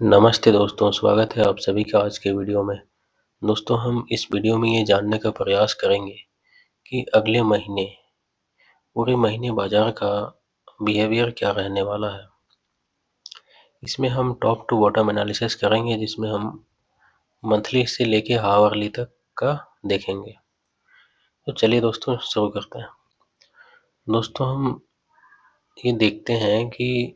नमस्ते दोस्तों, स्वागत है आप सभी का आज के वीडियो में। दोस्तों हम इस वीडियो में ये जानने का प्रयास करेंगे कि अगले महीने, पूरे महीने बाज़ार का बिहेवियर क्या रहने वाला है। इसमें हम टॉप टू बॉटम एनालिसिस करेंगे जिसमें हम मंथली से लेके हावरली तक का देखेंगे। तो चलिए दोस्तों शुरू करते हैं। दोस्तों हम ये देखते हैं कि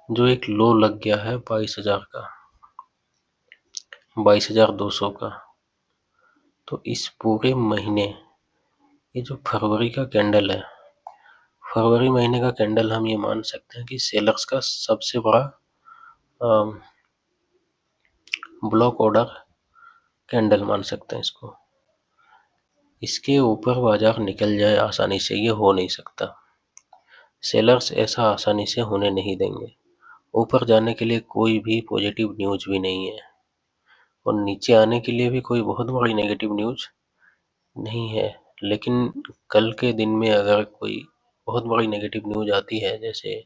जो एक लो लग गया है 22,000 का, 22,200 का, तो इस पूरे महीने ये जो फरवरी का कैंडल है, फरवरी महीने का कैंडल हम ये मान सकते हैं कि सेलर्स का सबसे बड़ा ब्लॉक ऑर्डर कैंडल मान सकते हैं इसको। इसके ऊपर बाजार निकल जाए आसानी से, ये हो नहीं सकता। सेलर्स ऐसा आसानी से होने नहीं देंगे। ऊपर जाने के लिए कोई भी पॉजिटिव न्यूज भी नहीं है और नीचे आने के लिए भी कोई बहुत बड़ी नेगेटिव न्यूज नहीं है। लेकिन कल के दिन में अगर कोई बहुत बड़ी नेगेटिव न्यूज आती है, जैसे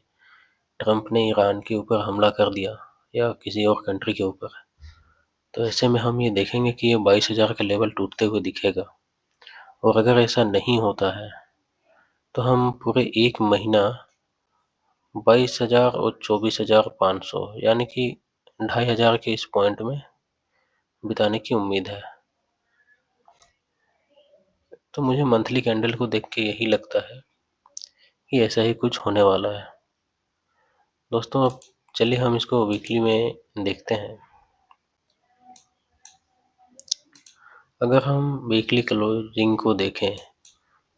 ट्रंप ने ईरान के ऊपर हमला कर दिया या किसी और कंट्री के ऊपर, तो ऐसे में हम ये देखेंगे कि ये 22,000 का लेवल टूटते हुए दिखेगा। और अगर ऐसा नहीं होता है तो हम पूरे एक महीना 22,000 और 24,500 यानी कि 2,500 के इस पॉइंट में बिताने की उम्मीद है। तो मुझे मंथली कैंडल को देख के यही लगता है कि ऐसा ही कुछ होने वाला है। दोस्तों अब चलिए हम इसको वीकली में देखते हैं। अगर हम वीकली क्लोजिंग को देखें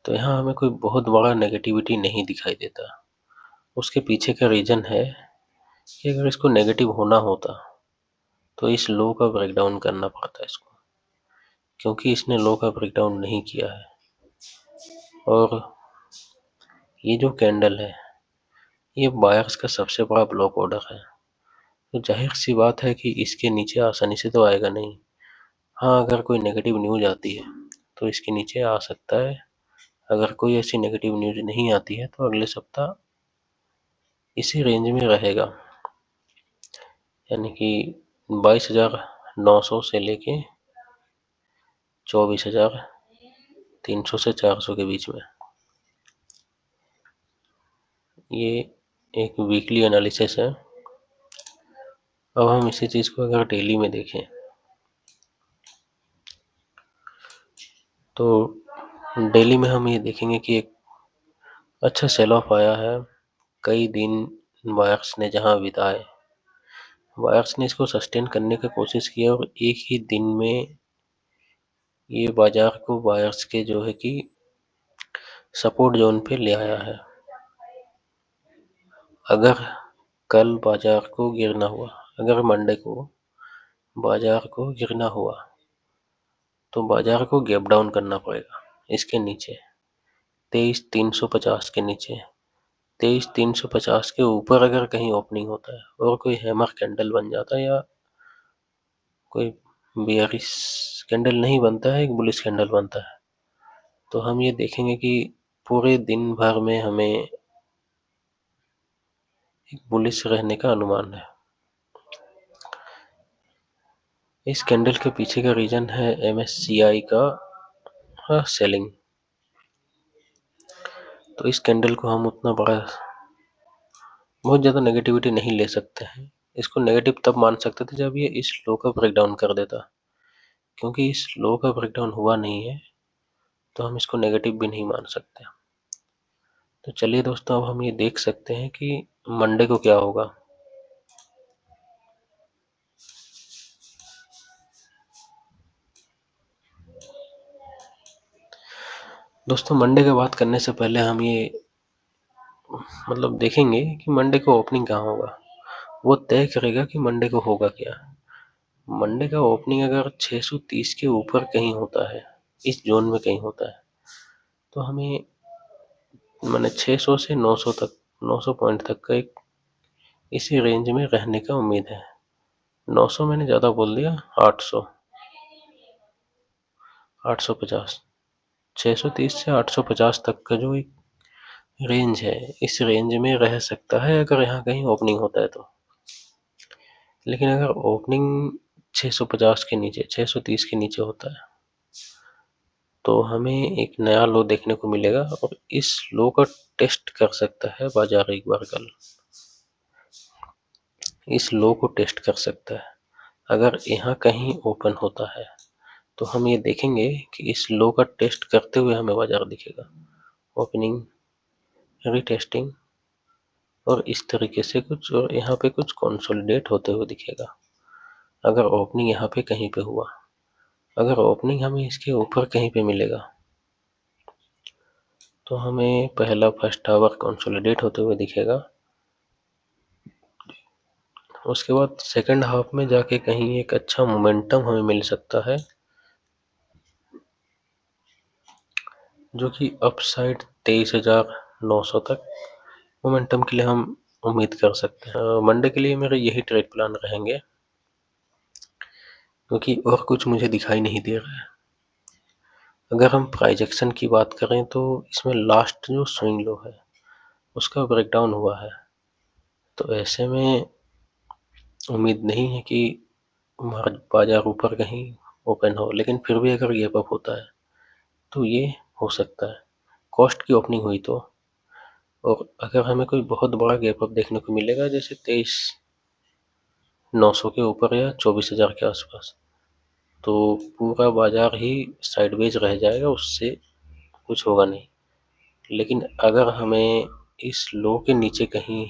तो यहाँ हमें कोई बहुत बड़ा नेगेटिविटी नहीं दिखाई देता। उसके पीछे का रीज़न है कि अगर इसको नेगेटिव होना होता तो इस लो का ब्रेकडाउन करना पड़ता है इसको, क्योंकि इसने लो का ब्रेकडाउन नहीं किया है। और ये जो कैंडल है ये बायर्स का सबसे बड़ा ब्लॉक ऑर्डर है, तो जाहिर सी बात है कि इसके नीचे आसानी से तो आएगा नहीं। हाँ, अगर कोई नेगेटिव न्यूज आती है तो इसके नीचे आ सकता है। अगर कोई ऐसी नेगेटिव न्यूज नहीं आती है तो अगले सप्ताह इसी रेंज में रहेगा, यानी कि 22,900 से लेके 24,300 से 400 के बीच में। ये एक वीकली एनालिसिस है। अब हम इसी चीज़ को अगर डेली में देखें तो डेली में हम ये देखेंगे कि एक अच्छा सेल ऑफ आया है। कई दिन बायर्स ने जहां बिताए, बायर्स ने इसको सस्टेन करने की कोशिश की और एक ही दिन में ये बाजार को बायर्स के जो है कि सपोर्ट जोन पे ले आया है। अगर कल बाजार को गिरना हुआ, अगर मंडे को बाजार को गिरना हुआ तो बाजार को गैप डाउन करना पड़ेगा इसके नीचे, 23,350 के नीचे। 23,350 के ऊपर अगर कहीं ओपनिंग होता है और कोई हैमर कैंडल बन जाता है या कोई बेयरिश कैंडल नहीं बनता है, एक बुलिश कैंडल बनता है, तो हम ये देखेंगे कि पूरे दिन भर में हमें एक बुलिश रहने का अनुमान है। इस कैंडल के पीछे का रीजन है MSCI का सेलिंग। तो इस कैंडल को हम उतना बड़ा, बहुत ज़्यादा नेगेटिविटी नहीं ले सकते हैं। इसको नेगेटिव तब मान सकते थे जब ये इस लो का ब्रेकडाउन कर देता, क्योंकि इस लो का ब्रेकडाउन हुआ नहीं है तो हम इसको नेगेटिव भी नहीं मान सकते। तो चलिए दोस्तों अब हम ये देख सकते हैं कि मंडे को क्या होगा। दोस्तों मंडे की बात करने से पहले हम ये देखेंगे कि मंडे को ओपनिंग कहाँ होगा। वो तय करेगा कि मंडे को होगा क्या। मंडे का ओपनिंग अगर 630 के ऊपर कहीं होता है, इस जोन में कहीं होता है, तो हमें 600 से 900 तक, 900 पॉइंट तक का एक इसी रेंज में रहने का उम्मीद है। 900 मैंने ज़्यादा बोल दिया, 800, 850, 630 से 850 तक का जो एक रेंज है, इस रेंज में रह सकता है अगर यहाँ कहीं ओपनिंग होता है तो। लेकिन अगर ओपनिंग 650 के नीचे 630 के नीचे होता है तो हमें एक नया लो देखने को मिलेगा और इस लो का टेस्ट कर सकता है बाजार एक बार कल। इस लो को टेस्ट कर सकता है। अगर यहाँ कहीं ओपन होता है तो हम ये देखेंगे कि इस लो का टेस्ट करते हुए हमें बाजार दिखेगा, ओपनिंग, रीटेस्टिंग और इस तरीके से कुछ, और यहाँ पे कुछ कंसोलिडेट होते हुए दिखेगा। अगर ओपनिंग यहाँ पे कहीं पे हुआ, अगर ओपनिंग हमें इसके ऊपर कहीं पे मिलेगा तो हमें पहला फर्स्ट आवर कंसोलिडेट होते हुए दिखेगा। उसके बाद सेकंड हाफ में जाके कहीं एक अच्छा मोमेंटम हमें मिल सकता है, जो कि अपसाइड 23,900 तक मोमेंटम के लिए हम उम्मीद कर सकते हैं। मंडे के लिए मेरे यही ट्रेड प्लान रहेंगे, क्योंकि और कुछ मुझे दिखाई नहीं दे रहा है। अगर हम प्राइस एक्शन की बात करें तो इसमें लास्ट जो स्विंग लो है उसका ब्रेकडाउन हुआ है, तो ऐसे में उम्मीद नहीं है कि बाजार ऊपर कहीं ओपन हो, लेकिन फिर भी अगर गैप अप होता है तो ये हो सकता है कॉस्ट की ओपनिंग हुई तो। और अगर हमें कोई बहुत बड़ा गैप अप देखने को मिलेगा जैसे 23,900 के ऊपर या 24,000 के आसपास, तो पूरा बाजार ही साइडवेज रह जाएगा, उससे कुछ होगा नहीं। लेकिन अगर हमें इस लो के नीचे कहीं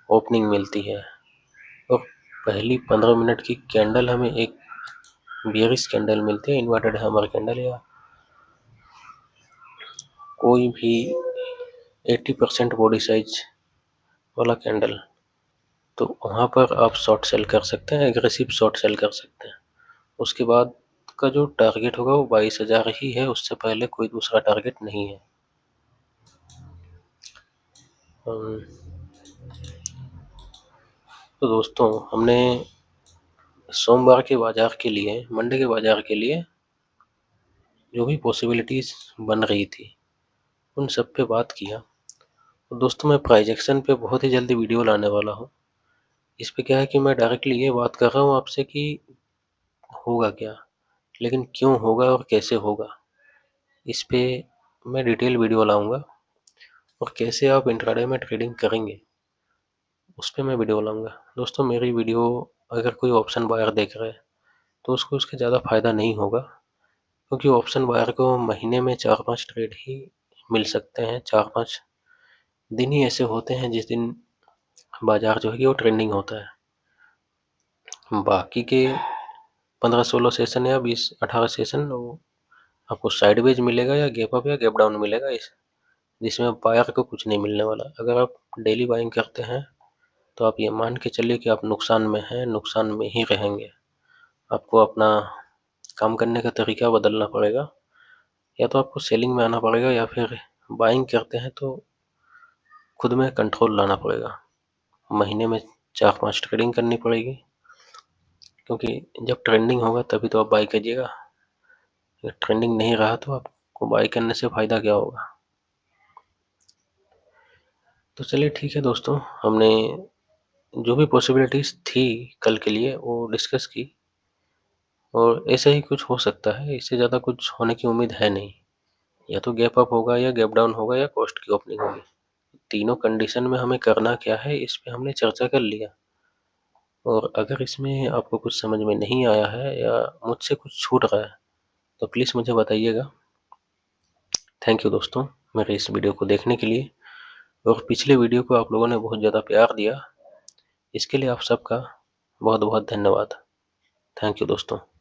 ओपनिंग मिलती है और पहली 15 मिनट की कैंडल हमें एक बेयरिश कैंडल मिलती है, इन्वर्टेड हैमर कैंडल या कोई भी 80% बॉडी साइज वाला कैंडल, तो वहाँ पर आप शॉर्ट सेल कर सकते हैं, एग्रेसिव शॉर्ट सेल कर सकते हैं। उसके बाद का जो टारगेट होगा वो 22,000 ही है, उससे पहले कोई दूसरा टारगेट नहीं है। तो दोस्तों, हमने सोमवार के बाजार के लिए, मंडे के बाजार के लिए जो भी पॉसिबिलिटीज बन रही थी उन सब पे बात किया। तो दोस्तों, मैं प्राइस एक्शन पे बहुत ही जल्दी वीडियो लाने वाला हूँ। इस पे क्या है कि मैं डायरेक्टली ये बात कर रहा हूँ आपसे कि होगा क्या, लेकिन क्यों होगा और कैसे होगा, इस पे मैं डिटेल वीडियो लाऊंगा। और कैसे आप इंट्राडे में ट्रेडिंग करेंगे उस पे मैं वीडियो लाऊंगा। दोस्तों, मेरी वीडियो अगर कोई ऑप्शन बायर देख रहा है तो उसको उसके ज़्यादा फ़ायदा नहीं होगा, क्योंकि ऑप्शन बायर को महीने में 4-5 ट्रेड ही मिल सकते हैं। 4-5 दिन ही ऐसे होते हैं जिस दिन बाजार जो है कि वो ट्रेंडिंग होता है। बाकी के 15-16 सेशन या 20-18 सेशन वो आपको साइडवेज मिलेगा या गैप अप या गैप डाउन मिलेगा, इस जिसमें बायर को कुछ नहीं मिलने वाला। अगर आप डेली बाइंग करते हैं तो आप ये मान के चलिए कि आप नुकसान में हैं, नुकसान में ही रहेंगे। आपको अपना काम करने का तरीका बदलना पड़ेगा, या तो आपको सेलिंग में आना पड़ेगा, या फिर बाइंग करते हैं तो खुद में कंट्रोल लाना पड़ेगा। महीने में 4-5 ट्रेडिंग करनी पड़ेगी, क्योंकि जब ट्रेंडिंग होगा तभी तो आप बाई करिएगा। अगर ट्रेंडिंग नहीं रहा तो आपको बाई करने से फ़ायदा क्या होगा। तो चलिए ठीक है दोस्तों, हमने जो भी पॉसिबिलिटीज़ थी कल के लिए वो डिस्कस की, और ऐसा ही कुछ हो सकता है, इससे ज़्यादा कुछ होने की उम्मीद है नहीं। या तो गैप अप होगा या गैप डाउन होगा या कॉस्ट की ओपनिंग होगी। तीनों कंडीशन में हमें करना क्या है इस पे हमने चर्चा कर लिया। और अगर इसमें आपको कुछ समझ में नहीं आया है या मुझसे कुछ छूट रहा है तो प्लीज़ मुझे बताइएगा। थैंक यू दोस्तों, मेरे इस वीडियो को देखने के लिए, और पिछले वीडियो को आप लोगों ने बहुत ज़्यादा प्यार दिया, इसके लिए आप सबका बहुत बहुत धन्यवाद। थैंक यू दोस्तों।